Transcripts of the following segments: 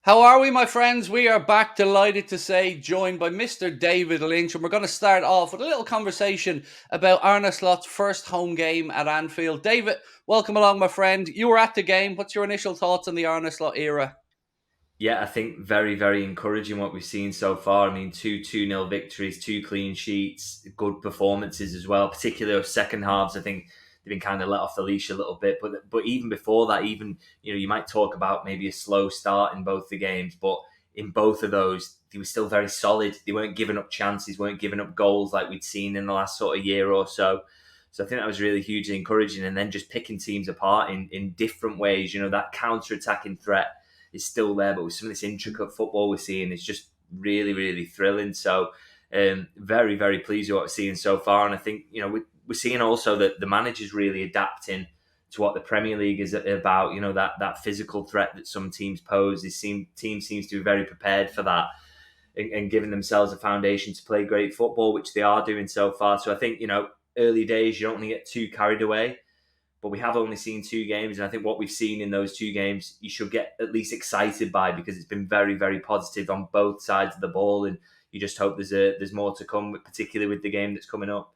How are we, my friends? We are back, delighted to say, joined by Mr. David Lynch, and we're going to start off with a little conversation about Arne Slot's first home game at Anfield. David, welcome along, my friend. You were at the game. What's your initial thoughts on the Arne Slot era? Yeah, I think very, very encouraging what we've seen so far. I mean, two 2-0 victories, two clean sheets, good performances as well, particularly those second halves. I think they've been kind of let off the leash a little bit. But even before that, you might talk about maybe a slow start in both the games, but in both of those, they were still very solid. They weren't giving up chances, weren't giving up goals like we'd seen in the last sort of year or so. So I think that was really hugely encouraging. And then just picking teams apart in different ways, that counter-attacking threat is still there, but with some of this intricate football we're seeing, it's just really, really thrilling. So, very, very pleased with what we're seeing so far. And I think, we're seeing also that the manager's really adapting to what the Premier League is about, that physical threat that some teams pose. This team seems to be very prepared for that and giving themselves a foundation to play great football, which they are doing so far. So I think, early days, you don't want to get too carried away. But we have only seen two games, and I think what we've seen in those two games, you should get at least excited by, because it's been very, very positive on both sides of the ball, and you just hope there's more to come, particularly with the game that's coming up.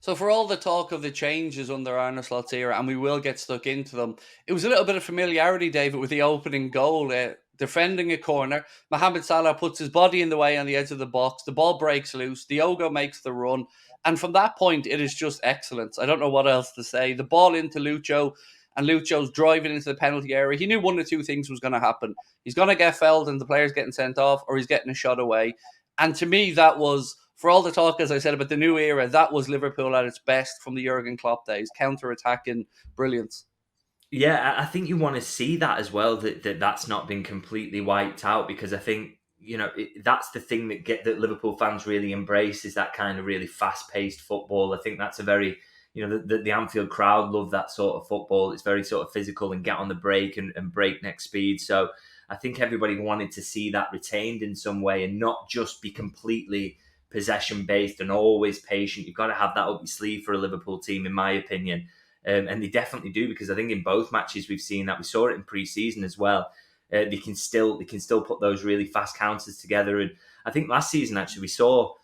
So, for all the talk of the changes under Arne Slot's era, and we will get stuck into them, it was a little bit of familiarity, David, with the opening goal. Defending a corner, Mohamed Salah puts his body in the way on the edge of the box. The ball breaks loose. Diogo makes the run. And from that point, it is just excellence. I don't know what else to say. The ball into Lucho, and Lucho's driving into the penalty area. He knew one of two things was going to happen. He's going to get fouled and the player's getting sent off, or he's getting a shot away. And to me, that was, for all the talk, as I said, about the new era, that was Liverpool at its best from the Jurgen Klopp days. Counter-attacking brilliance. Yeah, I think you want to see that as well, that's not been completely wiped out, because I think, that's the thing that Liverpool fans really embrace, is that kind of really fast-paced football. I think that's a very, the Anfield crowd love that sort of football. It's very sort of physical and get on the break and breakneck speed. So I think everybody wanted to see that retained in some way and not just be completely possession-based and always patient. You've got to have that up your sleeve for a Liverpool team, in my opinion. And they definitely do, because I think in both matches we've seen that. We saw it in pre-season as well. They can still put those really fast counters together. And I think last season actually we saw,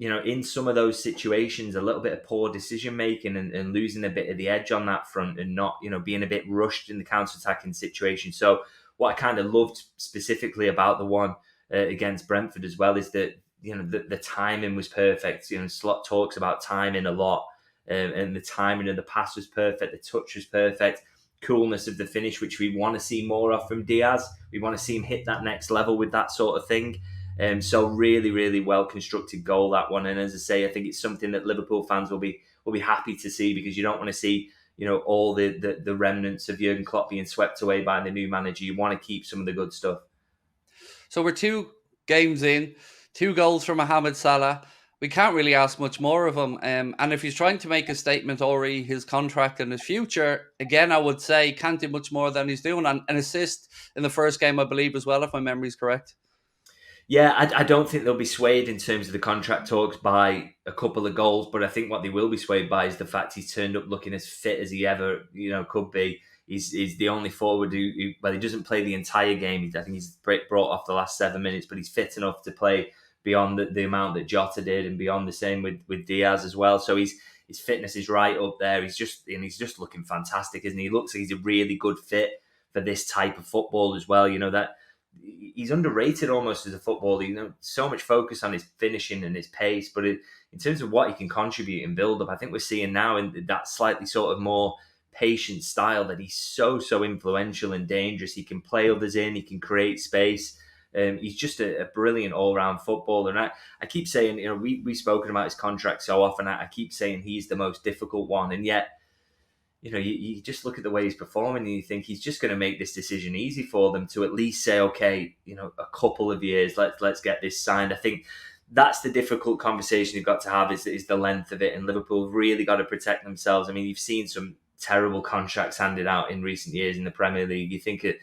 in some of those situations, a little bit of poor decision making and losing a bit of the edge on that front, and not, being a bit rushed in the counter-attacking situation. So what I kind of loved specifically about the one against Brentford as well is that, the timing was perfect. Slot talks about timing a lot. And the timing of the pass was perfect, the touch was perfect, coolness of the finish, which we want to see more of from Diaz. We want to see him hit that next level with that sort of thing. So really, really well constructed goal, that one. And as I say, I think it's something that Liverpool fans will be happy to see, because you don't want to see, all the remnants of Jurgen Klopp being swept away by the new manager. You want to keep some of the good stuff. So we're two games in, two goals from Mohamed Salah. We can't really ask much more of him. And if he's trying to make a statement already, his contract and his future, again, I would say can't do much more than he's doing. And an assist in the first game, I believe, as well, if my memory is correct. Yeah, I don't think they'll be swayed in terms of the contract talks by a couple of goals, but I think what they will be swayed by is the fact he's turned up looking as fit as he ever, could be. He's the only forward who he doesn't play the entire game. I think he's brought off the last 7 minutes, but he's fit enough to play beyond the amount that Jota did, and beyond the same with Diaz as well. So his fitness is right up there. He's just looking fantastic, isn't he? He looks like he's a really good fit for this type of football as well. That he's underrated almost as a footballer. So much focus on his finishing and his pace, but in terms of what he can contribute and build up, I think we're seeing now in that slightly sort of more patient style that he's so influential and dangerous. He can play others in, he can create space. He's just a brilliant all-round footballer. And I keep saying, we've spoken about his contract so often. I keep saying he's the most difficult one. And yet, you just look at the way he's performing and you think he's just going to make this decision easy for them to at least say, okay, a couple of years, let's get this signed. I think that's the difficult conversation you've got to have, is the length of it. And Liverpool have really got to protect themselves. I mean, you've seen some terrible contracts handed out in recent years in the Premier League. You think it,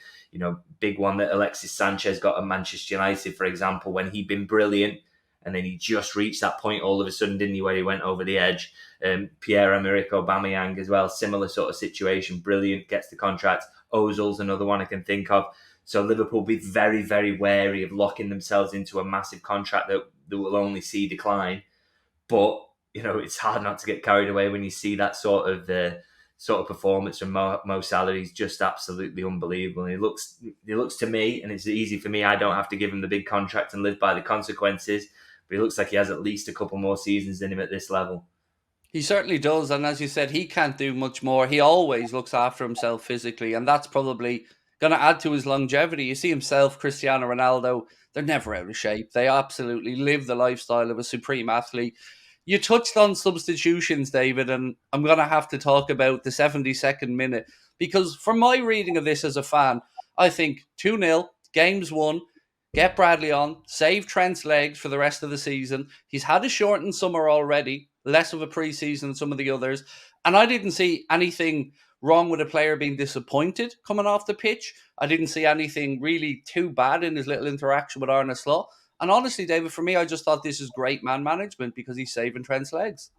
big one that Alexis Sanchez got at Manchester United, for example, when he'd been brilliant, and then he just reached that point all of a sudden, didn't he, where he went over the edge. Pierre-Emerick Aubameyang as well, similar sort of situation, brilliant, gets the contract. Ozil's another one I can think of. So Liverpool be very, very wary of locking themselves into a massive contract that will only see decline. But it's hard not to get carried away when you see that sort of performance from Mo Salah. He's just absolutely unbelievable. And he looks to me, and it's easy for me. I don't have to give him the big contract and live by the consequences. But he looks like he has at least a couple more seasons in him at this level. He certainly does. And as you said, he can't do much more. He always looks after himself physically. And that's probably going to add to his longevity. You see himself, Cristiano Ronaldo, they're never out of shape. They absolutely live the lifestyle of a supreme athlete. You touched on substitutions, David, and I'm going to have to talk about the 72nd minute because from my reading of this as a fan, I think 2-0, game's won. Get Bradley on, save Trent's legs for the rest of the season. He's had a shortened summer already, less of a pre-season than some of the others. And I didn't see anything wrong with a player being disappointed coming off the pitch. I didn't see anything really too bad in his little interaction with Arne Slot. And honestly, David, for me, I just thought this is great man management because he's saving Trent's legs.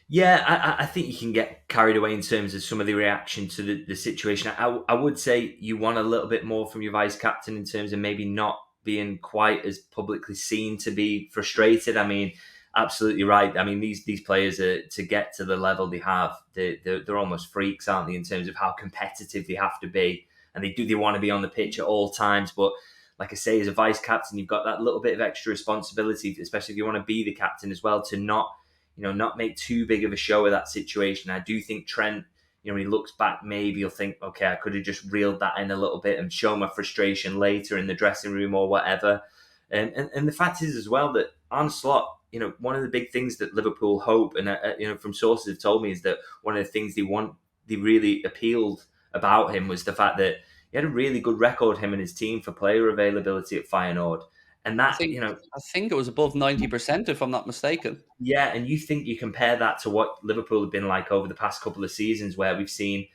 Yeah, I think you can get carried away in terms of some of the reaction to the situation. I would say you want a little bit more from your vice captain in terms of maybe not being quite as publicly seen to be frustrated. I mean, absolutely right. I mean, these players are, to get to the level they have, they're almost freaks, aren't they, in terms of how competitive they have to be, and they want to be on the pitch at all times. But like I say, as a vice captain, you've got that little bit of extra responsibility, especially if you want to be the captain as well, to not make too big of a show of that situation. I do think Trent, when he looks back, maybe he'll think, okay, I could have just reeled that in a little bit and show my frustration later in the dressing room or whatever. And the fact is as well that Arne Slot, one of the big things that Liverpool hope, and from sources have told me, is that one of the things they really appealed about him was the fact that he had a really good record, him and his team, for player availability at Feyenoord. And I that, think I think it was above 90%, if I'm not mistaken. yeah, and you think you compare that to what Liverpool have been like over the past couple of seasons, where we've seen,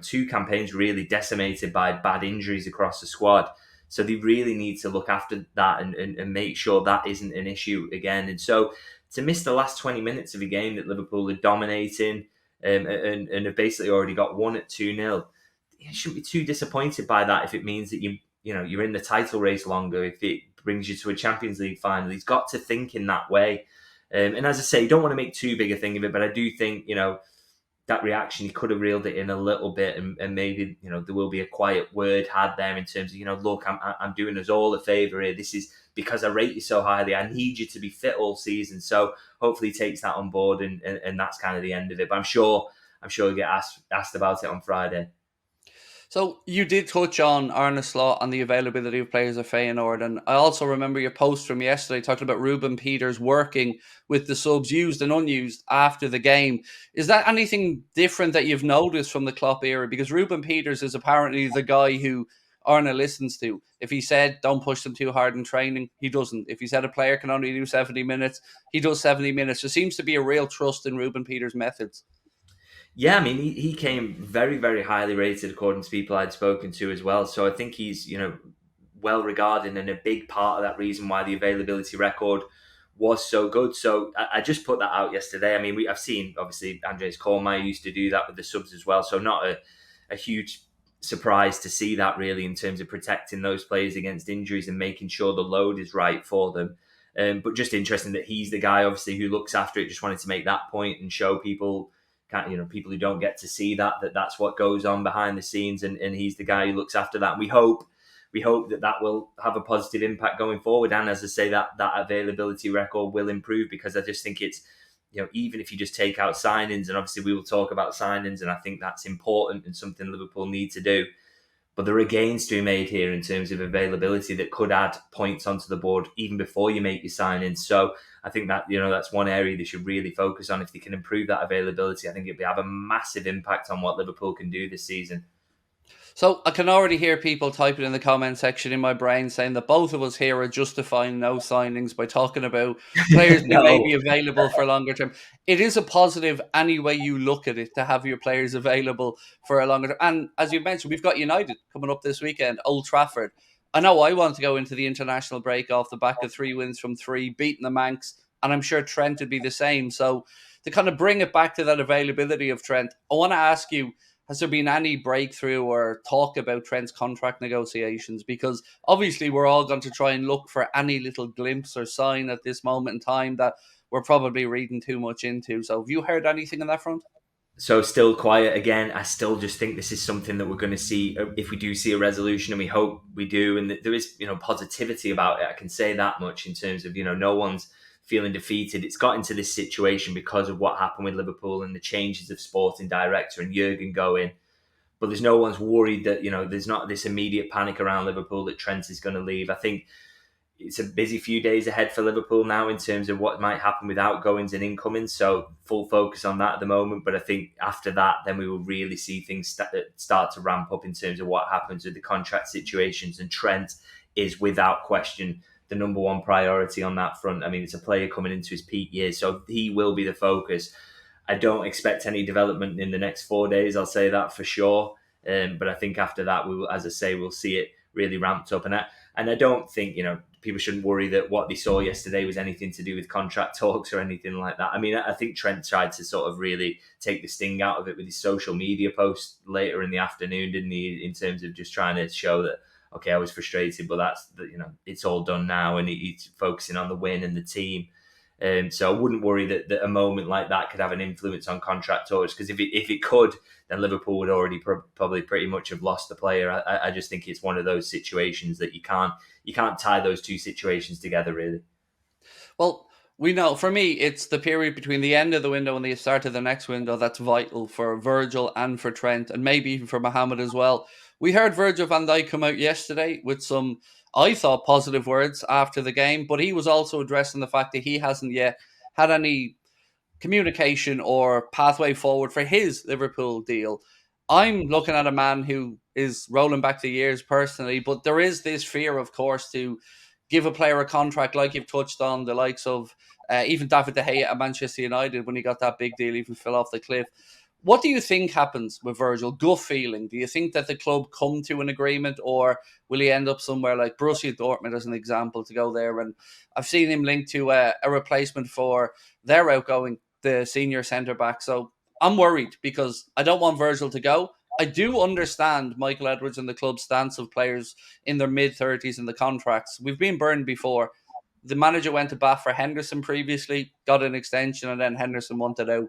two campaigns really decimated by bad injuries across the squad. So they really need to look after that and make sure that isn't an issue again. And so to miss the last 20 minutes of a game that Liverpool are dominating and have basically already got one at 2-0, you shouldn't be too disappointed by that if it means that you're in the title race longer, if it brings you to a Champions League final. He's got to think in that way. And as I say, you don't want to make too big a thing of it, but I do think, that reaction, he could have reeled it in a little bit, and maybe, there will be a quiet word had there in terms of, look, I'm doing us all a favour here. This is because I rate you so highly. I need you to be fit all season. So hopefully he takes that on board, and that's kind of the end of it. But I'm sure he'll get asked about it on Friday. So you did touch on Arne Slot and the availability of players at Feyenoord, and I also remember your post from yesterday talking about Ruben Peters working with the subs used and unused after the game. Is that anything different that you've noticed from the Klopp era? Because Ruben Peters is apparently the guy who Arne listens to. If he said don't push them too hard in training, he doesn't. If he said a player can only do 70 minutes, he does 70 minutes. There seems to be a real trust in Ruben Peters' methods. Yeah, I mean, he came very, very highly rated according to people I'd spoken to as well. So I think he's, well regarded, and a big part of that reason why the availability record was so good. So I just put that out yesterday. I mean, I've seen, obviously, Andres Kormaier used to do that with the subs as well. So not a huge surprise to see that, really, in terms of protecting those players against injuries and making sure the load is right for them. But just interesting that he's the guy, obviously, who looks after it. Just wanted to make that point and show people, people who don't get to see that's what goes on behind the scenes, and he's the guy who looks after that. And we hope that will have a positive impact going forward. And as I say, that availability record will improve, because I just think it's, even if you just take out signings, and obviously we will talk about signings, and I think that's important and something Liverpool need to do. But there are gains to be made here in terms of availability that could add points onto the board even before you make your signings. So I think that, that's one area they should really focus on. If they can improve that availability, I think it'll have a massive impact on what Liverpool can do this season. So I can already hear people typing in the comment section in my brain saying that both of us here are justifying no signings by talking about players who may be available for longer term. It is a positive any way you look at it to have your players available for a longer term. And as you mentioned, we've got United coming up this weekend, Old Trafford. I know I want to go into the international break off the back of 3 wins from 3, beating the Manx, and I'm sure Trent would be the same. So to kind of bring it back to that availability of Trent, I want to ask you, has there been any breakthrough or talk about Trent's contract negotiations? Because obviously we're all going to try and look for any little glimpse or sign at this moment in time that we're probably reading too much into. So have you heard anything on that front? So still quiet again. I still just think this is something that we're going to see if we do see a resolution, and we hope we do. And there is, positivity about it. I can say that much in terms of, no one's feeling defeated. It's got into this situation because of what happened with Liverpool and the changes of sporting director and Jurgen going. But there's no one's worried that, there's not this immediate panic around Liverpool that Trent is going to leave. I think it's a busy few days ahead for Liverpool now in terms of what might happen with outgoings and incomings. So full focus on that at the moment. But I think after that, then we will really see things start to ramp up in terms of what happens with the contract situations. And Trent is without question the number one priority on that front. I mean, it's a player coming into his peak years, so he will be the focus. I don't expect any development in the next 4 days. I'll say that for sure. But I think after that, we will, as I say, we'll see it really ramped up. And I don't think, people shouldn't worry that what they saw yesterday was anything to do with contract talks or anything like that. I mean, I think Trent tried to sort of really take the sting out of it with his social media post later in the afternoon, didn't he? In terms of just trying to show that, okay, I was frustrated, but it's all done now, and he's focusing on the win and the team. So I wouldn't worry that a moment like that could have an influence on contract talks, because if it could, then Liverpool would already probably pretty much have lost the player. I just think it's one of those situations that you can't tie those two situations together, really. Well, we know, for me, it's the period between the end of the window and the start of the next window that's vital for Virgil and for Trent, and maybe even for Mohamed as well. We heard Virgil van Dijk come out yesterday with some, I thought, positive words after the game, but he was also addressing the fact that he hasn't yet had any communication or pathway forward for his Liverpool deal. I'm looking at a man who is rolling back the years personally, but there is this fear, of course, to give a player a contract like you've touched on, the likes of even David De Gea at Manchester United when he got that big deal, even fell off the cliff. What do you think happens with Virgil? Gut feeling. Do you think that the club come to an agreement, or will he end up somewhere like Borussia Dortmund, as an example, to go there? And I've seen him linked to a replacement for their outgoing, the senior centre back. So I'm worried because I don't want Virgil to go. I do understand Michael Edwards and the club's stance of players in their mid-30s in the contracts. We've been burned before. The manager went to bat for Henderson previously, got an extension, and then Henderson wanted out.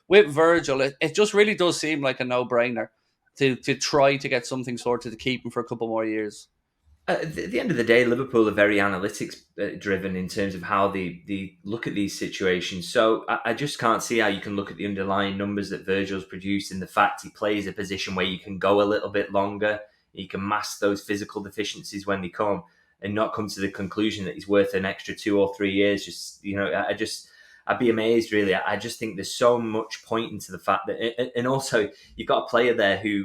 With Virgil, it just really does seem like a no-brainer to try to get something sorted to keep him for a couple more years. At the end of the day, Liverpool are very analytics driven in terms of how they look at these situations. So I just can't see how you can look at the underlying numbers that Virgil's produced and the fact he plays a position where you can go a little bit longer, you can mask those physical deficiencies when they come, and not come to the conclusion that he's worth an extra 2 or 3 years. I'd be amazed, really. I just think there's so much pointing to the fact that, and also you've got a player there who,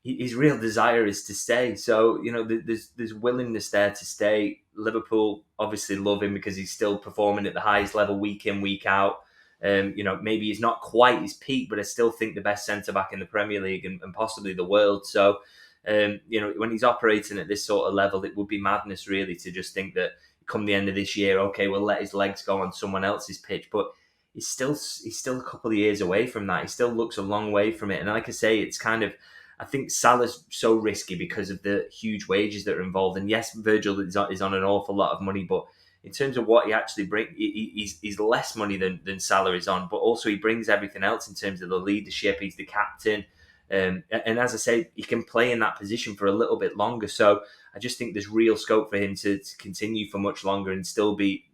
his real desire is to stay. So, there's willingness there to stay. Liverpool obviously love him because he's still performing at the highest level week in, week out. Maybe he's not quite his peak, but I still think the best centre-back in the Premier League and possibly the world. So, when he's operating at this sort of level, it would be madness, really, to just think that come the end of this year, okay, we'll let his legs go on someone else's pitch. But he's still a couple of years away from that. He still looks a long way from it. And like I say, it's kind of, I think Salah's so risky because of the huge wages that are involved. And yes, Virgil is on an awful lot of money, but in terms of what he actually brings, he's less money than Salah is on, but also he brings everything else in terms of the leadership. He's the captain. And as I say, he can play in that position for a little bit longer. So I just think there's real scope for him to continue for much longer and still be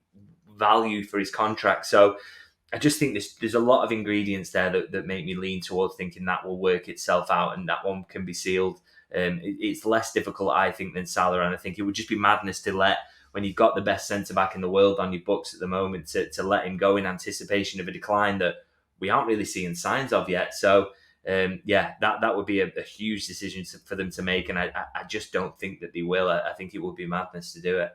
valued for his contract. So I just think there's a lot of ingredients there that make me lean towards thinking that will work itself out and that one can be sealed. It's less difficult, I think, than Salah, and I think it would just be madness to let, when you've got the best centre-back in the world on your books at the moment, to let him go in anticipation of a decline that we aren't really seeing signs of yet. So, that would be a huge decision for them to make, and I just don't think that they will. I think it would be madness to do it.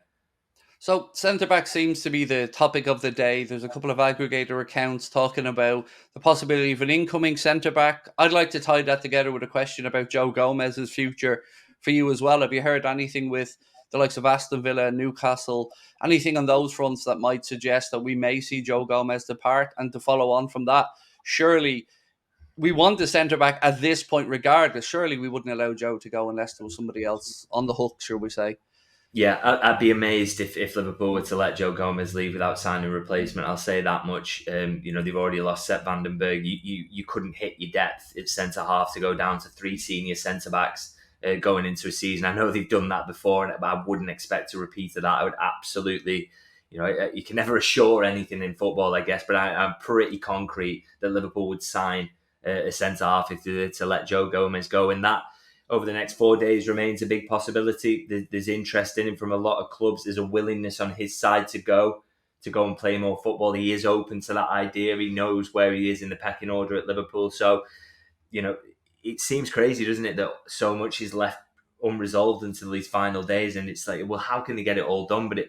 So centre-back seems to be the topic of the day. There's a couple of aggregator accounts talking about the possibility of an incoming centre-back. I'd like to tie that together with a question about Joe Gomez's future for you as well. Have you heard anything with the likes of Aston Villa and Newcastle, anything on those fronts that might suggest that we may see Joe Gomez depart? And to follow on from that, surely we want the centre back at this point, regardless. Surely we wouldn't allow Joe to go unless there was somebody else on the hook, shall we say? Yeah, I'd be amazed if Liverpool were to let Joe Gomez leave without signing a replacement. I'll say that much. They've already lost Sepp Vandenberg. You couldn't hit your depth at centre half to go down to 3 senior centre backs going into a season. I know they've done that before, but I wouldn't expect a repeat of that. I would absolutely, you can never assure anything in football, I guess, but I'm pretty concrete that Liverpool would sign a centre half if they were to let Joe Gomez go, and that over the next 4 days remains a big possibility. There's interest in him from a lot of clubs. There's a willingness on his side to go and play more football. He is open to that idea. He knows where he is in the pecking order at Liverpool. So, it seems crazy, doesn't it, that so much is left unresolved until these final days. And it's like, well, how can they get it all done? But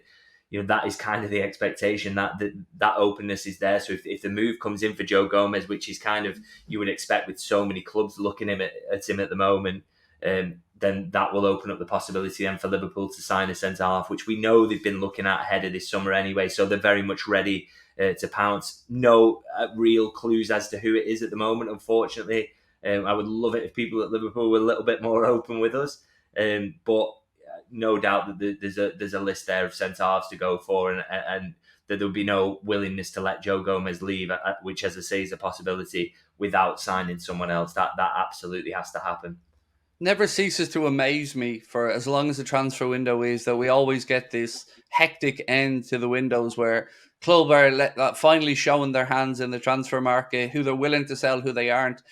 that is kind of the expectation, that openness is there. So if the move comes in for Joe Gomez, which is kind of you would expect with so many clubs looking at him at the moment, then that will open up the possibility then for Liverpool to sign a centre half, which we know they've been looking at ahead of this summer anyway. So they're very much ready to pounce. No real clues as to who it is at the moment, unfortunately. I would love it if people at Liverpool were a little bit more open with us, but no doubt that there's a list there of centre halves to go for, and that there'll be no willingness to let Joe Gomez leave, which, as I say, is a possibility without signing someone else. That absolutely has to happen. Never ceases to amaze me for as long as the transfer window is that we always get this hectic end to the windows where club are finally showing their hands in the transfer market, who they're willing to sell, who they aren't.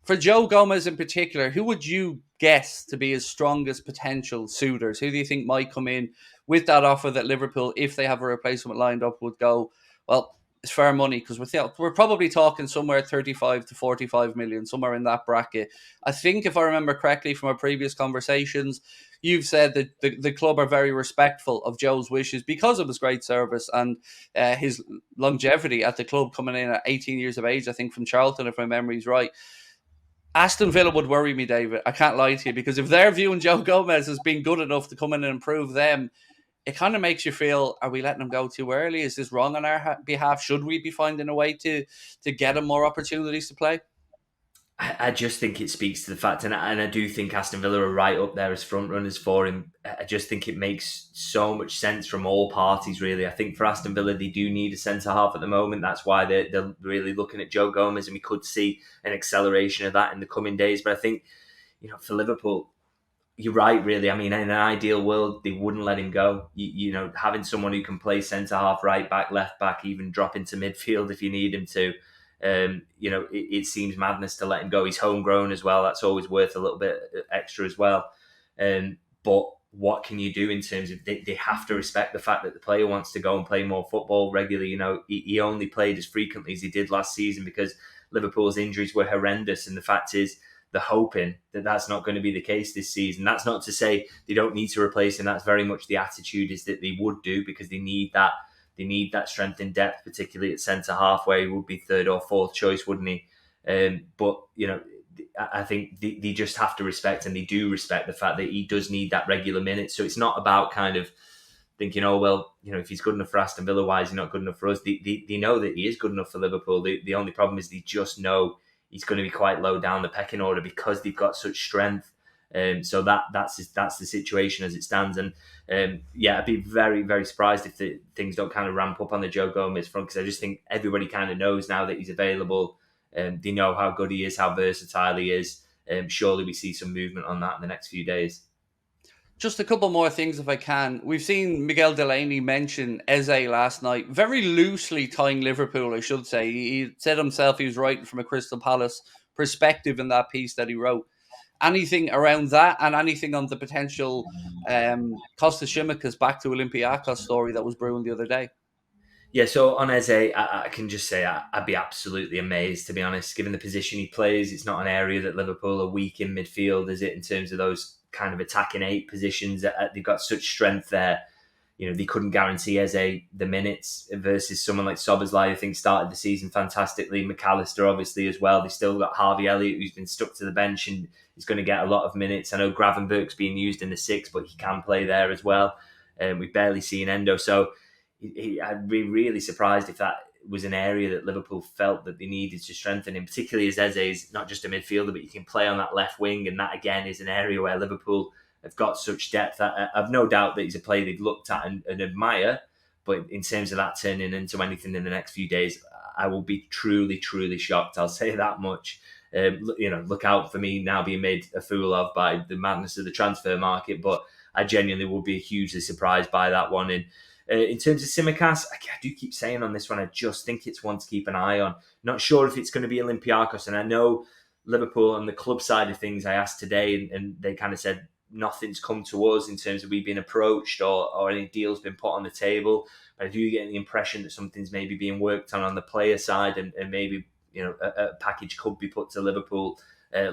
For Joe Gomez in particular, who would you guess to be his strongest potential suitors? Who do you think might come in with that offer that Liverpool, if they have a replacement lined up, would go, well, it's fair money, because we're probably talking somewhere 35 to 45 million, somewhere in that bracket. I think if I remember correctly from our previous conversations, you've said that the club are very respectful of Joe's wishes because of his great service and his longevity at the club, coming in at 18 years of age, I think, from Charlton, if my memory's right. Aston Villa would worry me, David. I can't lie to you, because if they're viewing Joe Gomez as being good enough to come in and improve them, it kind of makes you feel, are we letting him go too early? Is this wrong on our behalf? Should we be finding a way to get him more opportunities to play? I just think it speaks to the fact, and I do think Aston Villa are right up there as front runners for him. I just think it makes so much sense from all parties, really. I think for Aston Villa, they do need a centre half at the moment. That's why they're really looking at Joe Gomez, and we could see an acceleration of that in the coming days. But I think, for Liverpool, you're right, really. I mean, in an ideal world, they wouldn't let him go. Having someone who can play centre half, right back, left back, even drop into midfield if you need him to. It seems madness to let him go. He's homegrown as well. That's always worth a little bit extra as well. But what can you do in terms of they have to respect the fact that the player wants to go and play more football regularly. He only played as frequently as he did last season because Liverpool's injuries were horrendous. And the fact is, they're hoping that that's not going to be the case this season. That's not to say they don't need to replace him. That's very much the attitude is that they would do, because they need that. They need that strength in depth, particularly at centre half, where he would be third or fourth choice, wouldn't he? But I think they just have to respect, and they do respect the fact that he does need that regular minute. So it's not about kind of thinking, oh, well, if he's good enough for Aston Villa, why is he not good enough for us? They know that he is good enough for Liverpool. The only problem is they just know he's going to be quite low down the pecking order because they've got such strength. So that's the situation as it stands. And I'd be very, very surprised if things don't kind of ramp up on the Joe Gomez front, because I just think everybody kind of knows now that he's available. They know how good he is, how versatile he is. Surely we see some movement on that in the next few days. Just a couple more things, if I can. We've seen Miguel Delaney mention Eze last night, very loosely tying Liverpool, I should say. He said himself he was writing from a Crystal Palace perspective in that piece that he wrote. Anything around that, and anything on the potential Kostas Tsimikas back to Olympiacos story that was brewing the other day? Yeah, so on Eze, I can just say I'd be absolutely amazed, to be honest, given the position he plays. It's not an area that Liverpool are weak in midfield, is it, in terms of those kind of attacking 8 positions? They've got such strength there. They couldn't guarantee Eze the minutes versus someone like Szoboszlai, I think, started the season fantastically. McAllister, obviously, as well. They still got Harvey Elliott, who's been stuck to the bench and is going to get a lot of minutes. I know Gravenberg's being used in the 6, but he can play there as well. We've barely seen Endo. So I'd be really surprised if that was an area that Liverpool felt that they needed to strengthen in, particularly as Eze is not just a midfielder, but you can play on that left wing, and that again is an area where Liverpool have got such depth. I've no doubt that he's a player they've looked at and admire, but in terms of that turning into anything in the next few days, I will be truly, truly shocked. I'll say that much. Look out for me now being made a fool of by the madness of the transfer market, but I genuinely will be hugely surprised by that one. And in terms of Tsimikas, I do keep saying on this one, I just think it's one to keep an eye on. Not sure if it's going to be Olympiacos, and I know Liverpool on the club side of things, I asked today, and they kind of said nothing's come to us in terms of we being approached or any deals been put on the table. But I do get the impression that something's maybe being worked on the player side, and maybe a package could be put to Liverpool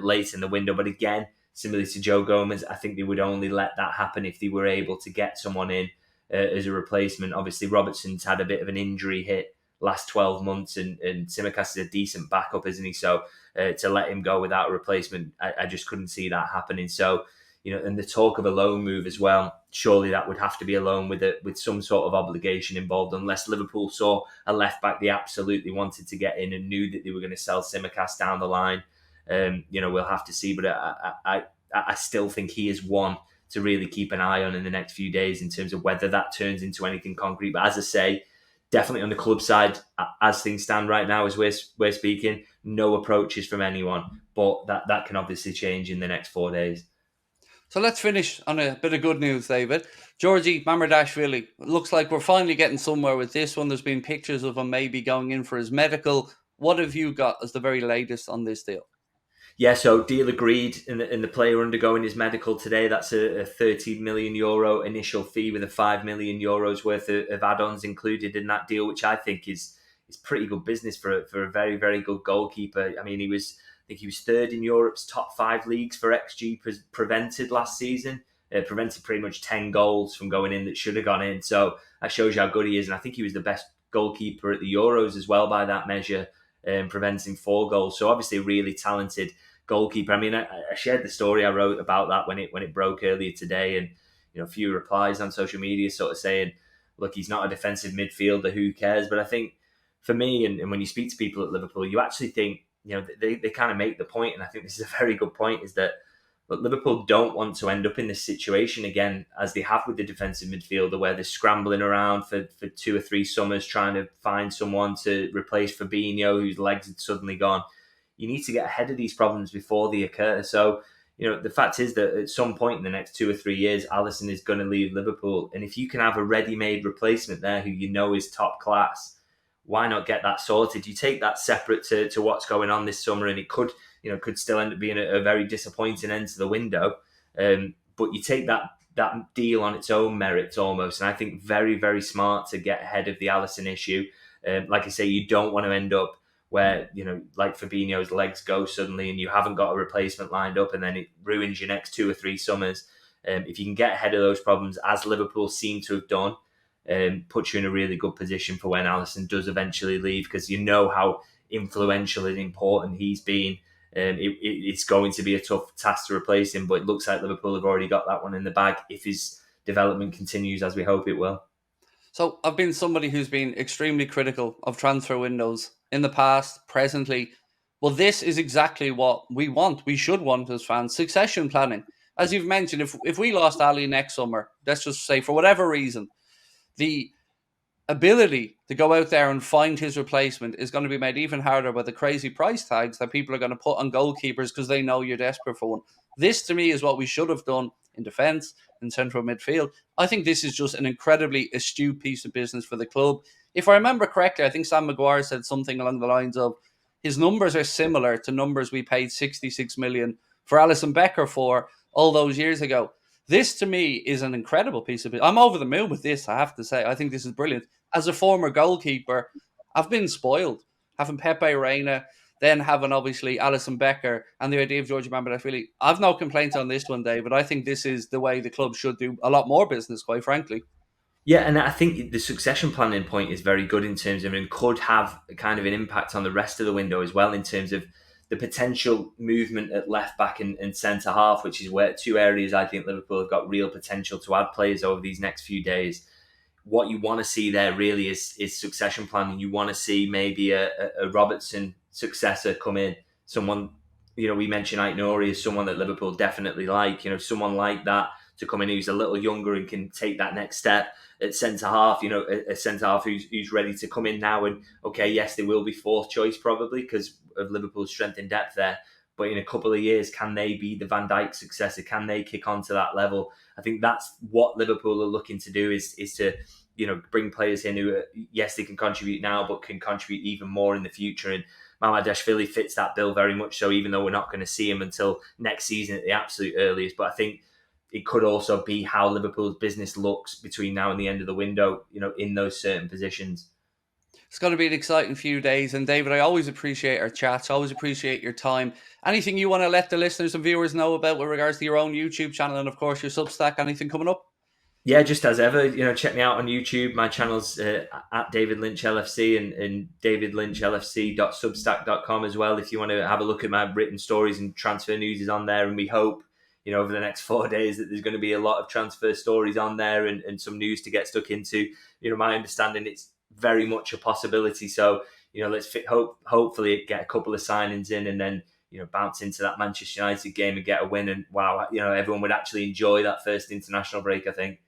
late in the window. But again, similarly to Joe Gomez, I think they would only let that happen if they were able to get someone in as a replacement. Obviously, Robertson's had a bit of an injury hit last 12 months, and Tsimikas is a decent backup, isn't he? So to let him go without a replacement, I just couldn't see that happening. So, and the talk of a loan move as well, surely that would have to be a loan with some sort of obligation involved, unless Liverpool saw a left back they absolutely wanted to get in and knew that they were going to sell Tsimikas down the line. We'll have to see, but I still think he is one to really keep an eye on in the next few days in terms of whether that turns into anything concrete. But as I say, definitely on the club side, as things stand right now, as we're speaking, no approaches from anyone. But that can obviously change in the next 4 days. So let's finish on a bit of good news, David. Georgie Mamardashvili, looks like we're finally getting somewhere with this one. There's been pictures of him maybe going in for his medical. What have you got as the very latest on this deal? Yeah, so deal agreed, and the player undergoing his medical today. That's a €30 million initial fee with a €5 million worth of add-ons included in that deal, which I think is pretty good business for a very, very good goalkeeper. I mean, I think he was third in Europe's top 5 leagues for XG prevented last season. Prevented pretty much 10 goals from going in that should have gone in. So that shows you how good he is. And I think he was the best goalkeeper at the Euros as well by that measure, preventing 4 goals. So obviously a really talented goalkeeper. I mean, I shared the story I wrote about that when it broke earlier today, and a few replies on social media sort of saying, look, he's not a defensive midfielder, who cares? But I think for me, and when you speak to people at Liverpool, you actually think, they kind of make the point, and I think this is a very good point, is that Liverpool don't want to end up in this situation again, as they have with the defensive midfielder, where they're scrambling around for 2 or 3 summers trying to find someone to replace Fabinho, whose legs had suddenly gone. You need to get ahead of these problems before they occur. So, the fact is that at some point in the next 2 or 3 years, Alisson is going to leave Liverpool. And if you can have a ready-made replacement there who is top class, why not get that sorted? You take that separate to what's going on this summer, and it could still end up being a very disappointing end to the window. But you take that deal on its own merits almost. And I think very, very smart to get ahead of the Alisson issue. Like I say, you don't want to end up where, like Fabinho's legs go suddenly and you haven't got a replacement lined up, and then it ruins your next 2 or 3 summers. If you can get ahead of those problems, as Liverpool seem to have done, puts you in a really good position for when Alisson does eventually leave, because how influential and important he's been. It's going to be a tough task to replace him, but it looks like Liverpool have already got that one in the bag if his development continues as we hope it will. So I've been somebody who's been extremely critical of transfer windows in the past, presently. Well, this is exactly what we want. We should want as fans. Succession planning. As you've mentioned, if we lost Ali next summer, let's just say for whatever reason, the ability to go out there and find his replacement is going to be made even harder by the crazy price tags that people are going to put on goalkeepers because they know you're desperate for one. This, to me, is what we should have done in defence, in central midfield. I think this is just an incredibly astute piece of business for the club. If I remember correctly, I think Sam Maguire said something along the lines of his numbers are similar to numbers we paid 66 million for Alisson Becker for all those years ago. This, to me, is an incredible piece of business. I'm over the moon with this, I have to say. I think this is brilliant. As a former goalkeeper, I've been spoiled. Having Pepe Reina, then having, obviously, Alisson Becker and the idea of Georgie Mamardashvili. I've no complaints on this one, Dave, but I think this is the way the club should do a lot more business, quite frankly. Yeah, and I think the succession planning point is very good in terms of, and could have kind of an impact on the rest of the window as well, in terms of the potential movement at left back and centre half, which is where 2 areas I think Liverpool have got real potential to add players over these next few days. what you want to see there really is succession planning. You want to see maybe a Robertson successor come in, someone, we mentioned Aït-Nouri as someone that Liverpool definitely like, someone like that to come in who's a little younger and can take that next step at centre half, a centre half who's ready to come in now. And okay, yes, they will be fourth choice probably because of Liverpool's strength in depth there. But in a couple of years, can they be the Van Dijk successor? Can they kick on to that level? I think that's what Liverpool are looking to do is to, bring players in who, yes, they can contribute now, but can contribute even more in the future. And Mamardashvili fits that bill very much so, even though we're not going to see him until next season at the absolute earliest. But I think it could also be how Liverpool's business looks between now and the end of the window, in those certain positions. It's going to be an exciting few days. And David, I always appreciate our chats. I always appreciate your time. Anything you want to let the listeners and viewers know about with regards to your own YouTube channel and, of course, your Substack? Anything coming up? Yeah, just as ever, check me out on YouTube. My channel's at David Lynch LFC and davidlynchlfc.substack.com as well. If you want to have a look at my written stories and transfer news is on there. And we hope, over the next 4 days that there's going to be a lot of transfer stories on there and some news to get stuck into. My understanding, it's very much a possibility. So, let's hopefully get a couple of signings in and then, bounce into that Manchester United game and get a win. And wow, everyone would actually enjoy that first international break, I think.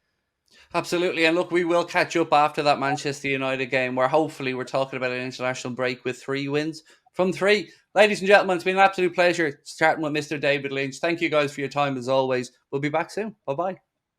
Absolutely. And look, we will catch up after that Manchester United game where hopefully we're talking about an international break with 3 wins from 3. Ladies and gentlemen, it's been an absolute pleasure chatting with Mr. David Lynch. Thank you guys for your time as always. We'll be back soon. Bye-bye.